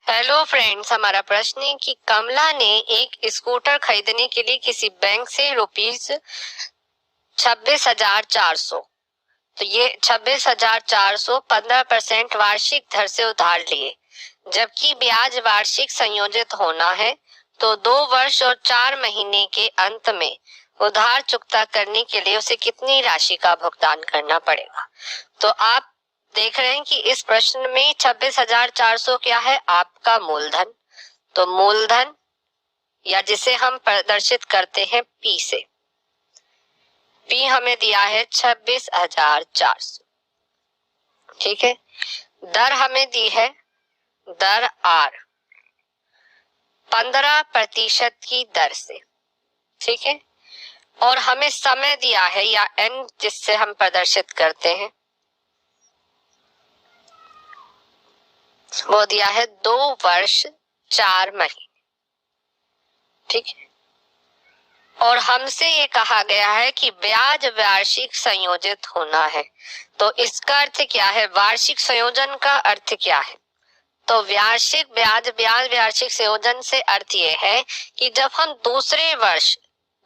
Hello friends, हमारा प्रश्न है कि कमला ने एक स्कूटर खरीदने के लिए किसी बैंक से रुपीज 26,400, तो ये 26,400 15% वार्षिक दर से उधार लिए, जबकि ब्याज वार्षिक संयोजित होना है, तो 2 वर्ष और 4 महीने के अंत में उधार चुकता करने के लिए उसे कितनी राशि का भुगतान करना पड़ेगा। तो आप देख रहे हैं कि इस प्रश्न में 26,400 क्या है, आपका मूलधन। तो मूलधन या जिसे हम प्रदर्शित करते हैं पी से, पी हमें दिया है 26,400। ठीक है, दर हमें दी है दर आर 15% की दर से। ठीक है, और हमें समय दिया है या एन जिससे हम प्रदर्शित करते हैं, वो दिया है 2 वर्ष 4 महीने। ठीक है, और हमसे ये कहा गया है कि ब्याज वार्षिक संयोजित होना है। तो इसका अर्थ क्या है, वार्षिक संयोजन का अर्थ क्या है? तो वार्षिक ब्याज वार्षिक संयोजन से अर्थ ये है कि जब हम दूसरे वर्ष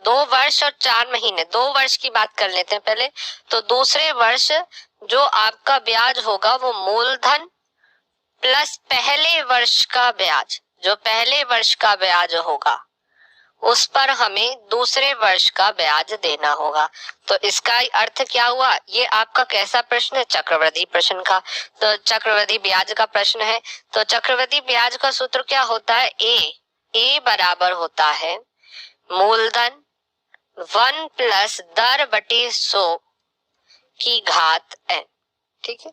2 वर्ष और 4 महीने, 2 वर्ष की बात कर लेते हैं पहले, तो दूसरे वर्ष जो आपका ब्याज होगा वो मूलधन प्लस पहले वर्ष का ब्याज, जो पहले वर्ष का ब्याज होगा उस पर हमें दूसरे वर्ष का ब्याज देना होगा। तो इसका अर्थ क्या हुआ, ये आपका कैसा प्रश्न है, चक्रवृद्धि प्रश्न का। तो चक्रवृद्धि ब्याज का प्रश्न है, तो चक्रवृद्धि ब्याज का सूत्र क्या होता है, ए बराबर होता है मूलधन 1 प्लस दर बटे 100 की घात n। ठीक है,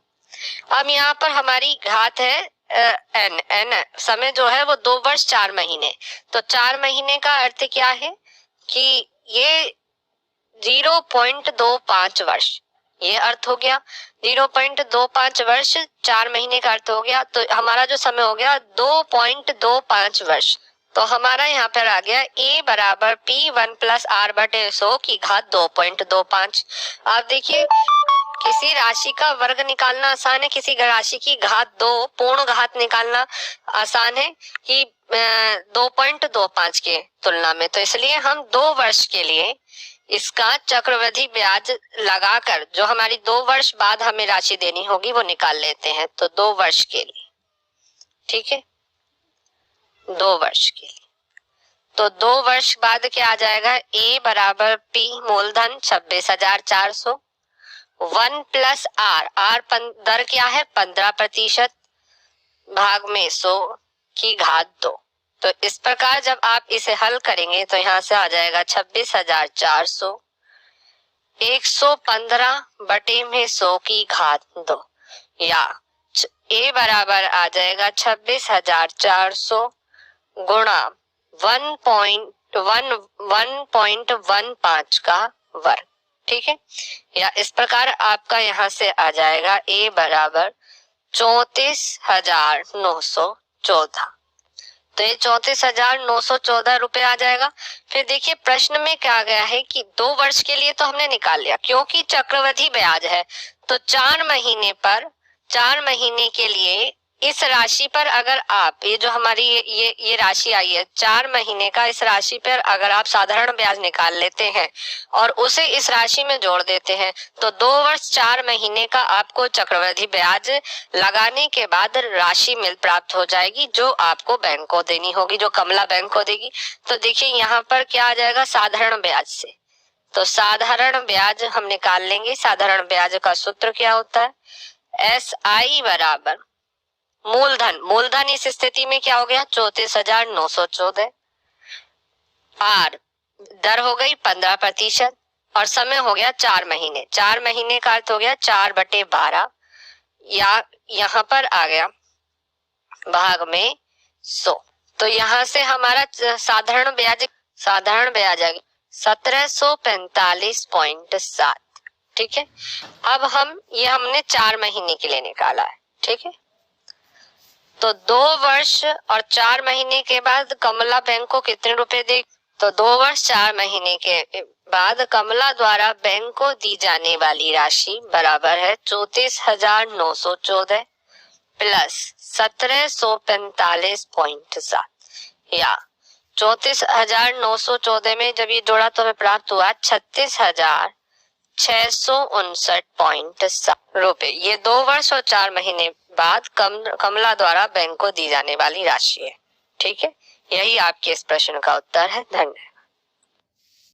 अब यहाँ पर हमारी घात है एन समय जो है वो 2 वर्ष 4 महीने। तो 4 महीने का अर्थ क्या है कि ये 0.25 वर्ष, ये अर्थ हो गया 0.25 वर्ष, 4 महीने का अर्थ हो गया। तो हमारा जो समय हो गया 2.25 वर्ष। तो हमारा यहाँ पर आ गया ए बराबर पी 1 प्लस आर बटे 100 की घात 2.25। आप देखिए, किसी राशि का वर्ग निकालना आसान है, किसी राशि की घात 2 पूर्ण घात निकालना आसान है कि 2.25 के तुलना में। तो इसलिए हम 2 वर्ष के लिए इसका चक्रवृद्धि ब्याज लगाकर जो हमारी 2 वर्ष बाद हमें राशि देनी होगी वो निकाल लेते हैं। तो 2 वर्ष के लिए, ठीक है, 2 वर्ष के लिए, तो 2 वर्ष बाद क्या आ जाएगा, ए बराबर पी मूलधन 26,400 1 प्लस आर दर क्या है 15% भाग में 100 की घात 2। तो इस प्रकार जब आप इसे हल करेंगे तो यहाँ से आ जाएगा 26,400 115 बटे में 100 की घात 2, या ए बराबर आ जाएगा 26,400 गुणा 1.15 का वर्ग। ठीक है, या इस प्रकार आपका यहाँ से आ जाएगा ए बराबर 34,914। तो ये 34,914 रुपए आ जाएगा। फिर देखिए प्रश्न में क्या गया है कि 2 वर्ष के लिए तो हमने निकाल लिया, क्योंकि चक्रवृद्धि ब्याज है तो 4 महीने पर, 4 महीने के लिए इस राशि पर अगर आप ये जो हमारी ये राशि आई है 4 महीने का, इस राशि पर अगर आप साधारण ब्याज निकाल लेते हैं और उसे इस राशि में जोड़ देते हैं तो 2 वर्ष 4 महीने का आपको चक्रवृद्धि ब्याज लगाने के बाद राशि मिल प्राप्त हो जाएगी जो आपको बैंक को देनी होगी, जो कमला बैंक को देगी। तो देखिए यहाँ पर क्या आ जाएगा, साधारण ब्याज से, तो साधारण ब्याज हम निकाल लेंगे। साधारण ब्याज का सूत्र क्या होता है, एस आई बराबर मूलधन इस स्थिति में क्या हो गया 34,914, आर दर हो गई 15% और समय हो गया 4 महीने। 4 महीने का अर्थ हो गया 4/12, या यहाँ पर आ गया भाग में 100। तो यहाँ से हमारा साधारण ब्याज आ गया 1745.7। ठीक है, अब हमने 4 महीने के लिए निकाला है। ठीक है, तो 2 वर्ष और 4 महीने के बाद कमला बैंक को कितने रुपए दे, तो 2 वर्ष 4 महीने के बाद कमला द्वारा बैंक को दी जाने वाली राशि बराबर है 34,914 प्लस 1745.7 या 34,914 में जब ये जोड़ा तो हमें प्राप्त हुआ 36,659.7 रुपए। ये 2 वर्ष और 4 महीने बाद कमला द्वारा बैंक को दी जाने वाली राशि है। ठीक है, यही आपके इस प्रश्न का उत्तर है। धन्यवाद।